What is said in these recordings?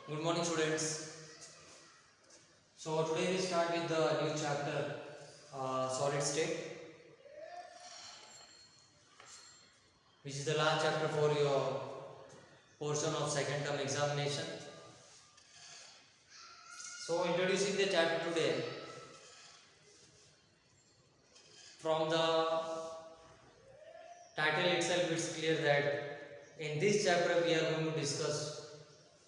Good morning, students. So today we start with the new chapter, solid state, which is the last chapter for your portion of second term examination. So introducing the chapter today, from the title itself, it's clear that in this chapter we are going to discuss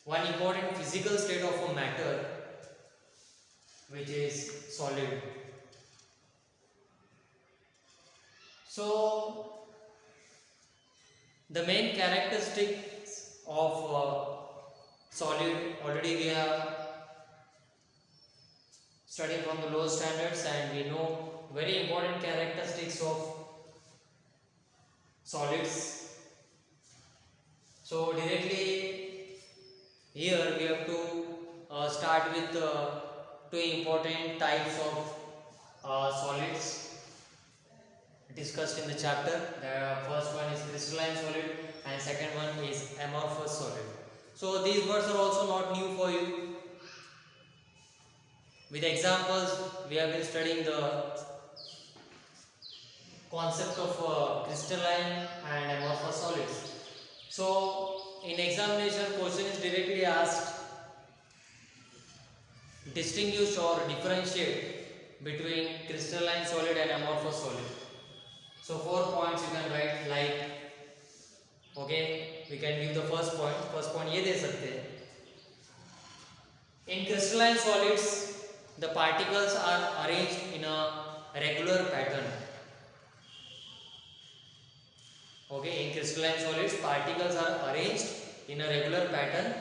one important physical state of a matter, which is solid. So the main characteristics of solid already we have studied from the lower standards, and we know very important characteristics of solids. So directly here we have to start with two important types of solids discussed in the chapter. The first one is crystalline solid and second one is amorphous solid. So these words are also not new for you. With examples, we have been studying the concept of crystalline and amorphous solids. So in examination, question is directly asked, distinguish or differentiate between crystalline solid and amorphous solid. So 4 points you can write, like, okay, we can give the first point. First point ये दे सकते हैं, in crystalline solids the particles are arranged in a regular pattern. Okay, in crystalline solids particles are arranged in a regular pattern.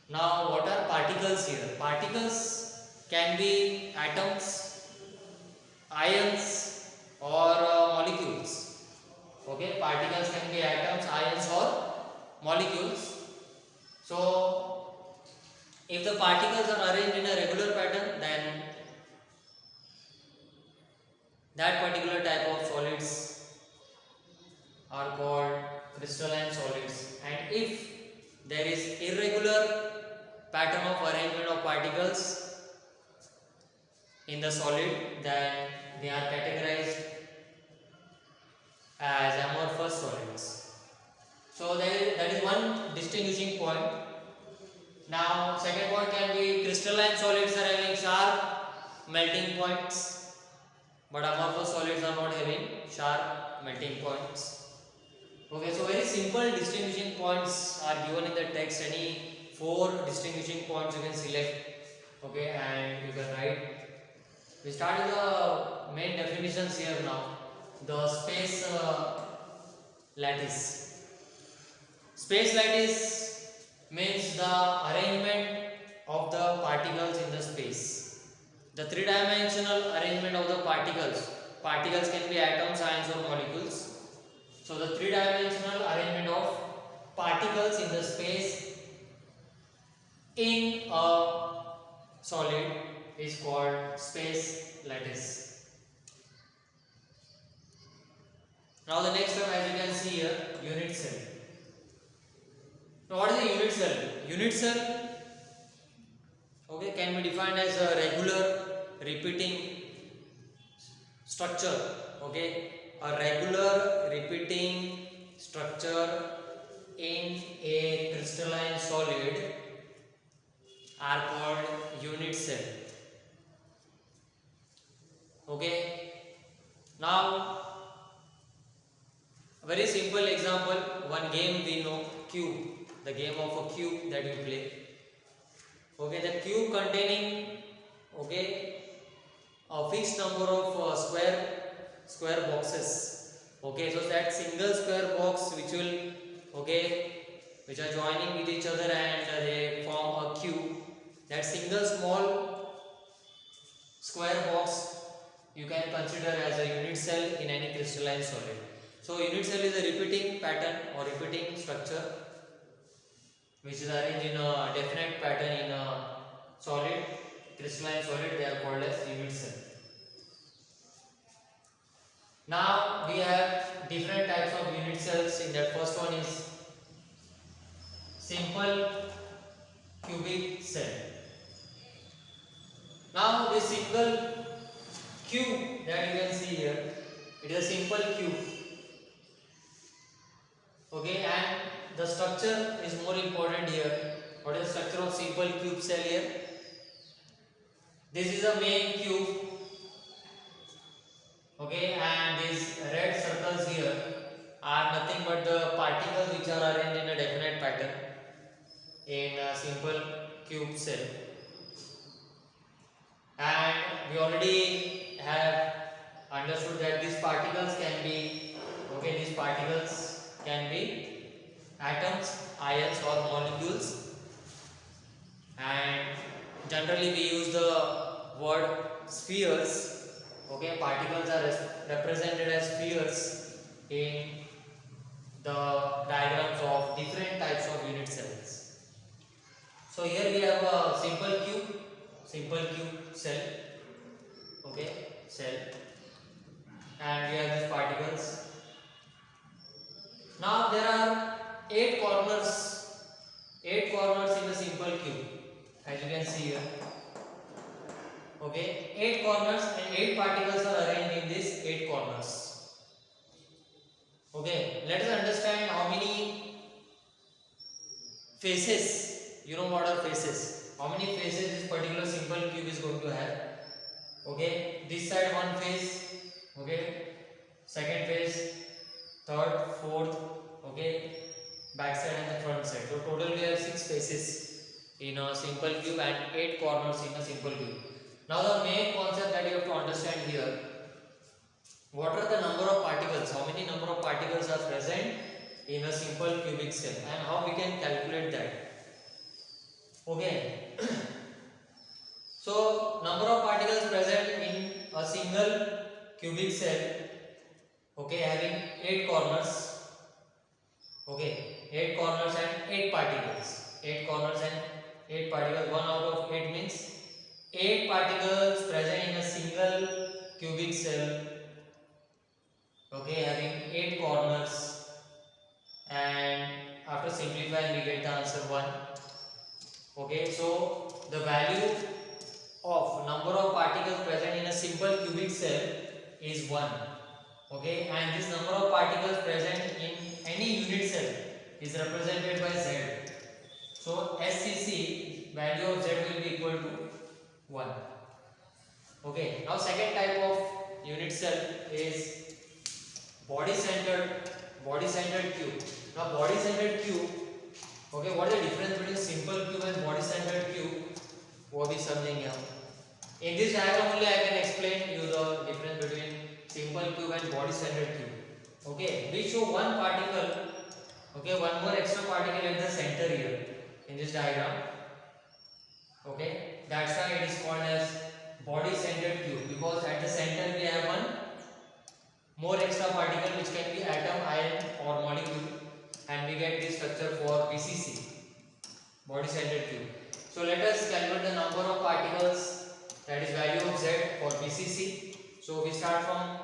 Now what are particles here? Particles can be atoms, ions or molecules. Okay, particles can be atoms, ions or molecules. So if the particles are arranged in a regular pattern, then that particular type of solids are called crystalline solids. And if there is irregular pattern of arrangement of particles in the solid, then they are categorized as amorphous solids. So that is one distinguishing point. Now second point can be crystalline solids are having sharp melting points, but amorphous solids are not having sharp melting points. Okay, so very simple distinguishing points are given in the text. Any 4 distinguishing points you can select, okay, and you can write. We start with the main definitions here now. The space lattice. Space lattice means the arrangement of the particles in the space. The 3-dimensional arrangement of the particles. Particles can be atoms, ions or molecules. So the 3-dimensional arrangement of particles in the space in a solid is called space lattice. Now the next term, as you can see here, unit cell. Now what is a unit cell? Unit cell, okay, can be defined as a regular repeating structure. Okay, a regular repeating structure in a crystalline solid are called unit cell. Okay, now a very simple example, one game we know, cube, the game of a cube that you play. Okay, the cube containing, okay, a fixed number of square boxes. Okay, so that single square box which will, okay, which are joining with each other and they form a cube. That single small square box you can consider as a unit cell in any crystalline solid. So unit cell is a repeating pattern or repeating structure which is arranged in a definite pattern in a solid, crystalline solid. They are called as unit cell. Now we have different types of unit cells. In that first one is simple cubic cell. Now this single cube that you can see here, it is a simple cube. Okay, and the structure is more important here. What is the structure of simple cube cell here? This is the main cube. Okay, and these red circles here are nothing but the particles which are arranged in a definite pattern in a simple cube cell. And we already have understood that these particles can be, okay, these particles can be atoms, ions or molecules, and generally we use the word spheres. Okay, particles are represented as spheres in the diagrams of different types of unit cells. So here we have a simple cube cell, okay, cell, and we have these particles. Now there are 8 corners in the simple cube, as you can see here. Okay, 8 corners and 8 particles are arranged in these 8 corners. Okay, let us understand how many faces. You know what are faces? How many faces this particular simple cube is going to have? Okay, this side one face, okay, second face, third, fourth, okay, back side and the front side. So total we have 6 faces in a simple cube and 8 corners in a simple cube. Now the main concept that you have to understand here, what are the number of particles, how many number of particles are present in a simple cubic cell and how we can calculate that. Okay. So number of particles present in a single cubic cell, okay, having 8 corners, okay, 8 corners and 8 particles, 8 corners and 8 particles, 1 out of 8 means 8 particles present in a single cubic cell, okay, having 8 corners, and after simplifying we get the answer 1. Okay, so the value of number of particles present in a simple cubic cell is 1. Okay, and this number of particles present in any unit cell is represented by Z. So SCC, value of Z will be equal to 1. Okay, now second type of unit cell is body centered cube. Now body centered cube, okay, what is the difference between simple cube and body centered cube? वो भी समझेंगे हम. In this diagram only I can explain you the difference between simple cube and body centered cube. Okay, we show one particle, okay, one more extra particle at the center here in this diagram. Okay, that's why it is called as body centered cube, because at the center we have one more extra particle which can be atom, ion or molecule, and we get this structure for BCC, body centered cube. So let us calculate the number of particles, that is value of Z for BCC. So we start from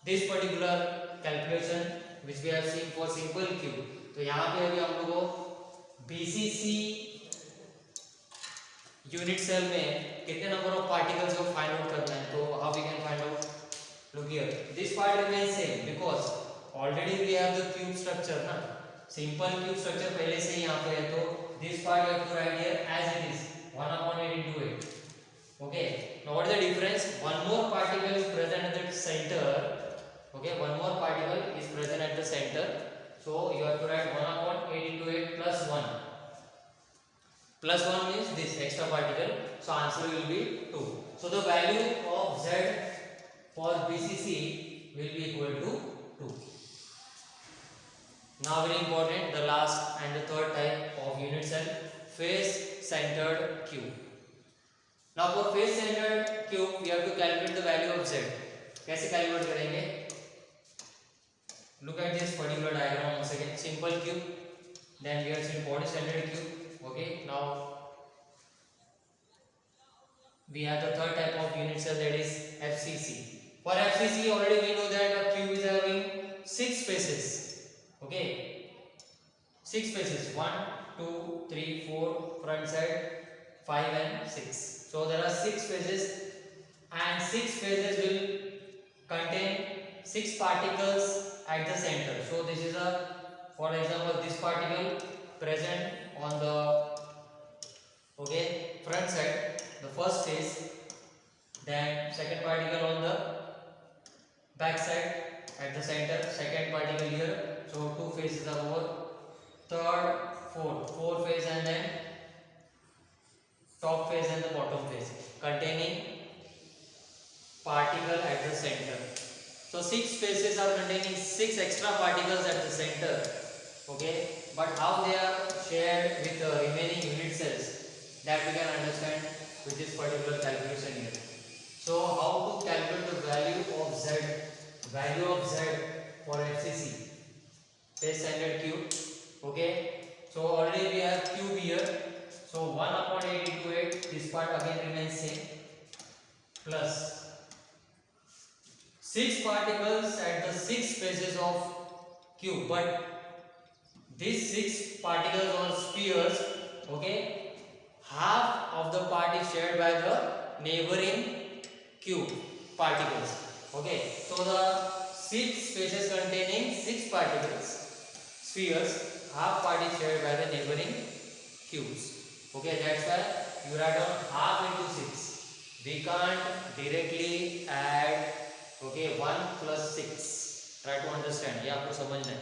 this particular calculation which we have seen for simple cube. तो यहाँ पे अभी हम लोगों को BCC unit cell में कितने number of particles को फाइंड आउट करना है. तो how we can find out? Look here, this part remains same because already we have the cube structure ना. सिंपल क्यूब स्ट्रक्चर पहले से ही यहाँ पे है, तो this part you have to write here as it is 1/8 into 8. Okay, now what is the difference? One more particle is present at the center. Okay, one more particle is present at the center, so you have to write 1/8 into 8 plus 1. Plus 1 means this extra particle, so answer will be 2. So the value of Z for BCC will be equal to 2. Now very important, the last and the third type of unit cell, face centered cube. Now for face centered cube we have to calculate the value of Z. कैसे calculate करेंगे? Look at this particular diagram once again. Simple cube, then we have seen body centered cube. Okay, now we have the third type of unit cell, that is FCC. For FCC already we know that a cube is having 6 faces. Okay, 6 faces, 1 2 3 4 front side, 5 and 6. So there are 6 faces, and 6 faces will contain 6 particles at the center. So this is a, for example, this particle present on the front side, the first phase, then second particle on the back side at the center, second particle here. So two phases are over, third, fourth phase, and then top phase and the bottom phase containing particle at the center. So 6 phases are containing 6 extra particles at the center. But how they are shared with the remaining unit cells, that we can understand with this particular calculation here. So how to calculate the value of Z for FCC, phase centered cube. So already we have cube here. So 1 upon 8 into 8, this part again remains same, plus 6 particles at the 6 faces of cube. But these 6 particles or spheres, half of the part is shared by the neighboring cube particles. So the 6 faces containing 6 particles, spheres, half part is shared by the neighboring cubes. That's why you write down half into 6. We can't directly add 1 plus 6. Try to understand, ये आपको समझना है.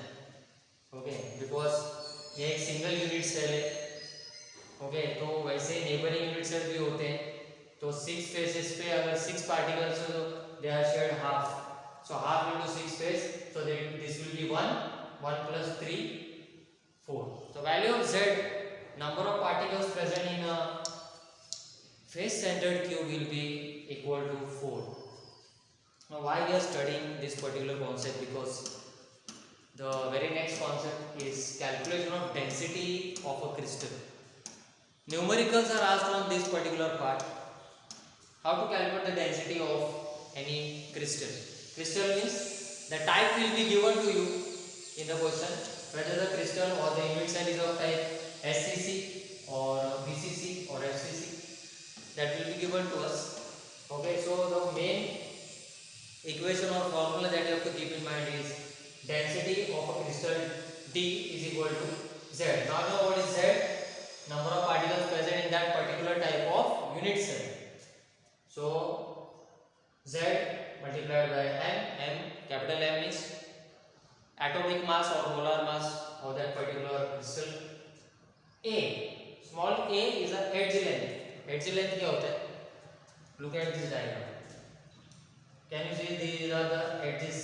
Because ये एक single unit cell है. तो वैसे neighbouring unit cell भी होते हैं. तो 6 फेसेस पे अगर 6 पार्टिकल्स हो, they are shared half. So half into 6 phase, so this will be 1 plus 3, 4. So value of Z, number of particles present in a face centered cube, will be equal to 4. Now why we are studying this particular concept? Because the very next concept is calculation of density of a crystal. Numericals are asked on this particular part. How to calculate the density of any crystal? Crystal means the type will be given to you in the question, whether the crystal or the unit cell is of type SCC or BCC or FCC, that will be given to us. So the main equation or formula that you have to keep in mind is density of a crystal D is equal to Z. Now you know what is Z? Number of particles present in that particular type of unit cell. So Z multiplied by M, capital M is atomic mass or molar mass of that particular crystal. A, small a is a edge length. Edge length क्या होता है? Look at this diagram. Can you see these are the edges?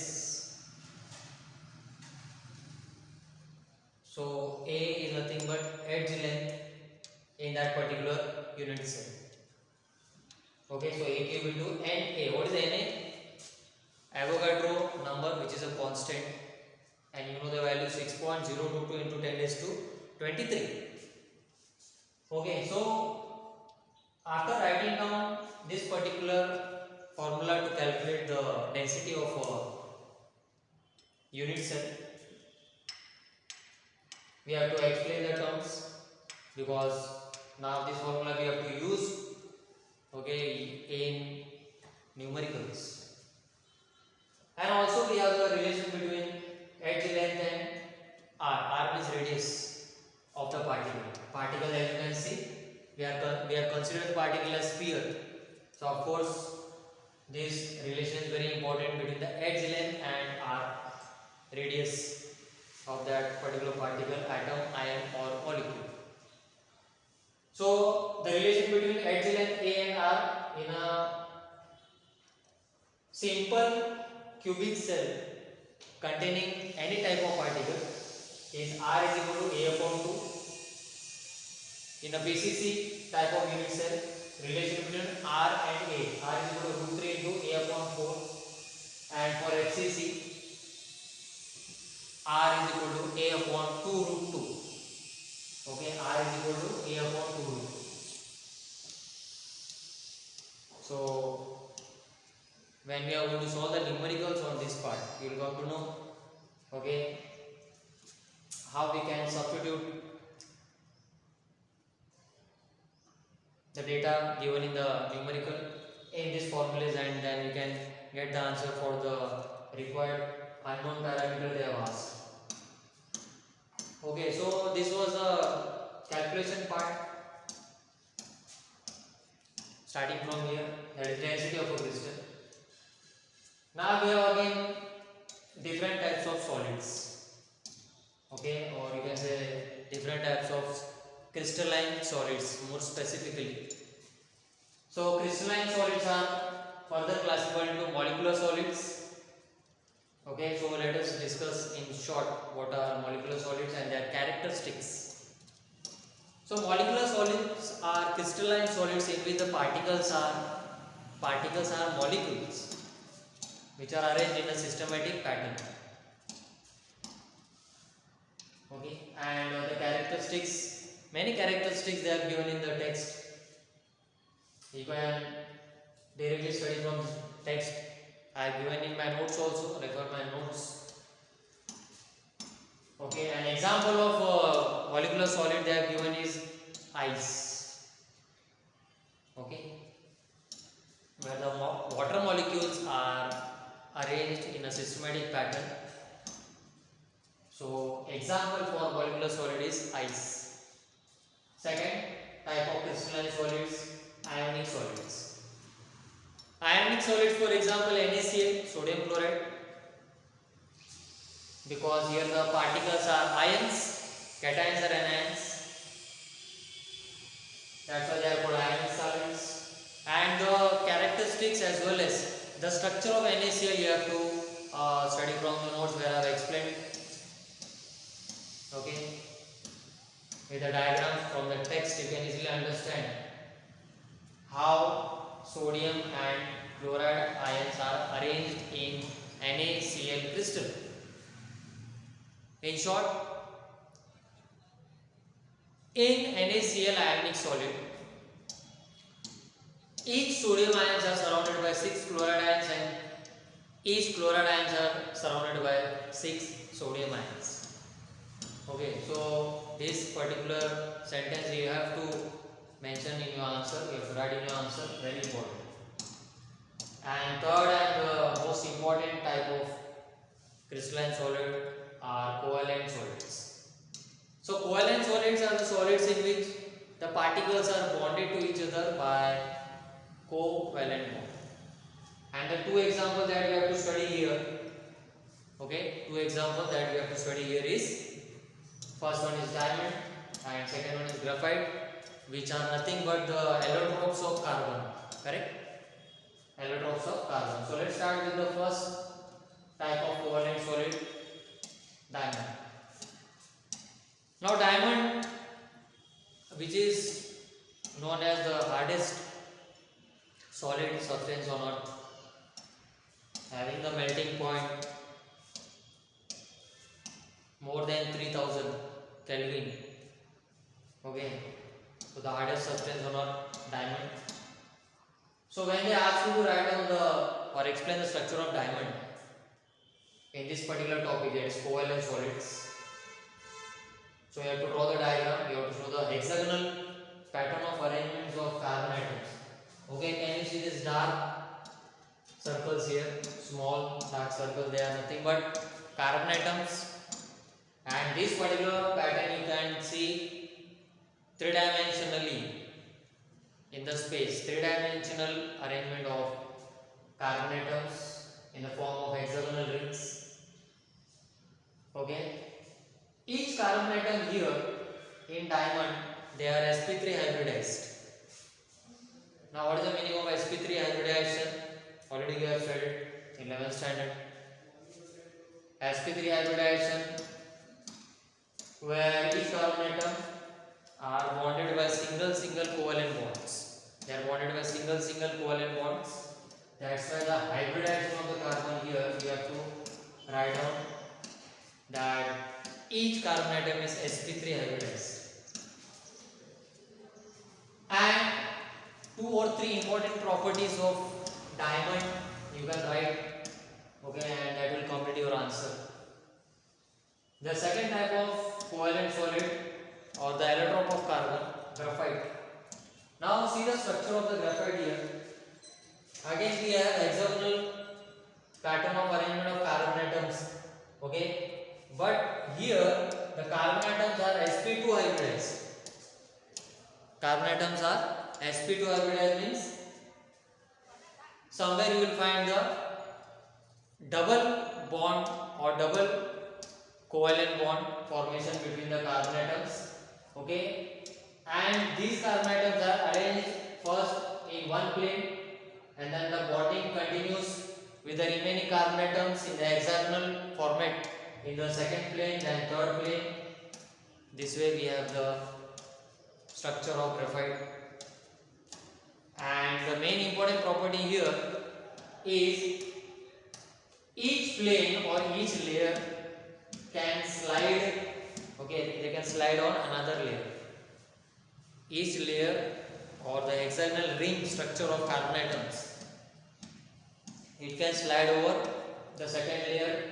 So A is nothing but edge length in that particular unit cell. So A cube into Na. What is Na? Avogadro number, which is a constant, and you know the value 6.022 into 10 raised to 23. So after writing down this particular formula to calculate the density of a unit cell, we have to explain the terms, because now this formula we have to use in numericals. And also we have the relation between edge length and R. R means radius of the particle. Particle, as you can see, we have considered the particle as sphere. So of course this relation is very important between the edge length and R, radius of that particular particle, atom, ion or molecule. So the relation between edge length A and R in a simple cubic cell containing any type of particle is R is equal to A upon 2. In a BCC type of unit cell, relation between R and A, R is equal to root 3 into A upon 4. And for FCC, R is equal to A upon 2 root 2. R is equal to A upon 2 root 2. So when we are going to solve the numericals on this part, you will come to know how we can substitute the data given in the numerical in this formulas, and then we can get the answer for the required unknown parameter they have asked. Okay, so this was the calculation part starting from here, that is density of a crystal. Now we have again different types of solids, okay, or you can say different types of crystalline solids more specifically. So crystalline solids are further classified into molecular solids. Okay, so let us discuss in short what are molecular solids and their characteristics. So molecular solids are crystalline solids in which the particles are molecules which are arranged in a systematic pattern. Okay, and the characteristics, many characteristics they are given in the text. You can directly study from text. I have given in my notes also, refer my notes. Okay, an example of molecular solid they have given is ice. Okay, where the water molecules are arranged in a systematic pattern. So example for molecular solid is ice. Second type of crystalline solids, ionic solids. Ionic solids, for example, NaCl, sodium chloride, because here the particles are ions, cations are anions, that's why they are called ionic solids. And the characteristics as well as the structure of NaCl you have to study from the notes where I have explained. Okay, with the diagrams from the text you can easily understand how sodium and chloride ions are arranged in NaCl crystal. In short, in NaCl ionic solid, each sodium ions are surrounded by 6 chloride ions and each chloride ions are surrounded by 6 sodium ions. Okay, so this particular sentence you have to mention in your answer, you have to write in your answer, very important. And third and the most important type of crystalline solid are covalent solids. So covalent solids are the solids in which the particles are bonded to each other by covalent bond. And the two examples that we have to study here, okay, two examples that we have to study here is, first one is diamond and second one is graphite, which are nothing but the allotropes of carbon, correct? Allotropes of carbon. So let's start with the first type of covalent solid, diamond. Now diamond, which is known as the hardest solid substance on earth, having the melting point more than 3000 Kelvin. Okay, so the hardest substance on earth, diamond. So when they ask you to write down or explain the structure of diamond in this particular topic, that is covalent solids, so you have to draw the diagram, you have to show the hexagonal pattern of arrangements of carbon atoms. Okay, can you see this dark circles here, small dark circles, they are nothing but carbon atoms. And this particular pattern you can see three-dimensionally in the space, three-dimensional arrangement of carbon atoms in the form of hexagonal rings. Okay, each carbon atom here in diamond, they are sp3 hybridized. Now what is the meaning of sp3 hybridization? Already we have studied in 11th standard. sp3 hybridization, where each carbon atom are bonded by single covalent bonds. They are bonded by single covalent bonds. That's why the hybridization of the carbon here you have to write down that each carbon atom is sp3 hybridized. And 2 or 3 important properties of diamond you can write, okay, and that will complete your answer. The second type of covalent solid or the allotrope of carbon, graphite. Now see the structure of the graphite here. Again we have hexagonal pattern of arrangement of carbon atoms. Okay, but here the carbon atoms are sp2 hybridized. Carbon atoms are sp2 hybridized means somewhere you will find the double bond or double covalent bond formation between the carbon atoms. Okay, and these carbon atoms are arranged first in one plane and then the bonding continues with the remaining carbon atoms in the hexagonal format in the second plane, then third plane. This way we have the structure of graphite. And the main important property here is each plane or each layer can slide, okay, they can slide on another layer. Each layer or the hexagonal ring structure of carbon atoms, it can slide over the second layer.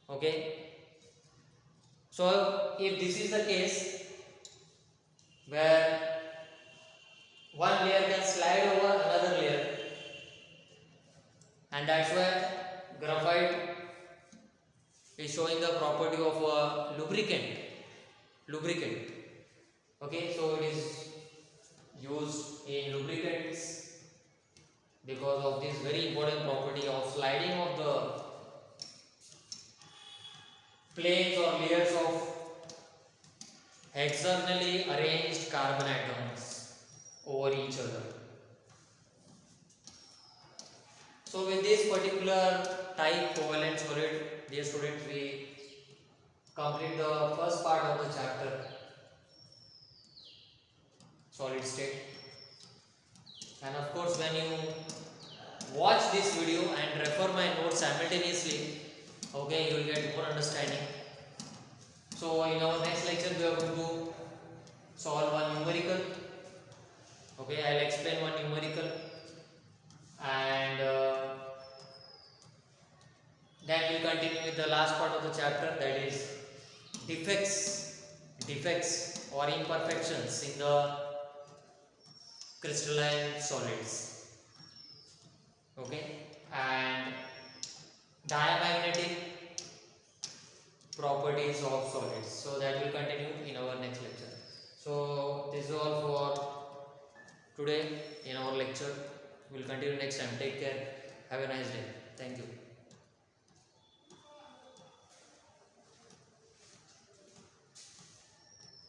Okay, so if this is the case where one layer can slide over another layer, and that's why graphite is showing the property of a lubricant. Okay, so it is used in lubricants because of this very important property of sliding of the planes or layers of hexagonally arranged carbon atoms over each other. So with this particular type covalent solid, dear students, we complete the first part of the chapter, solid state. And of course, when you watch this video and refer my notes simultaneously, okay, you will get more understanding. So in our next lecture we are going to solve one numerical. Okay, I will explain one numerical, and then we will continue with the last part of the chapter, that is defects or imperfections in the crystalline solids. Okay, and diamagnetic properties of solids. So that will continue in our next lecture. So this is all for today in our lecture. We will continue next time. Take care. Have a nice day. Thank you.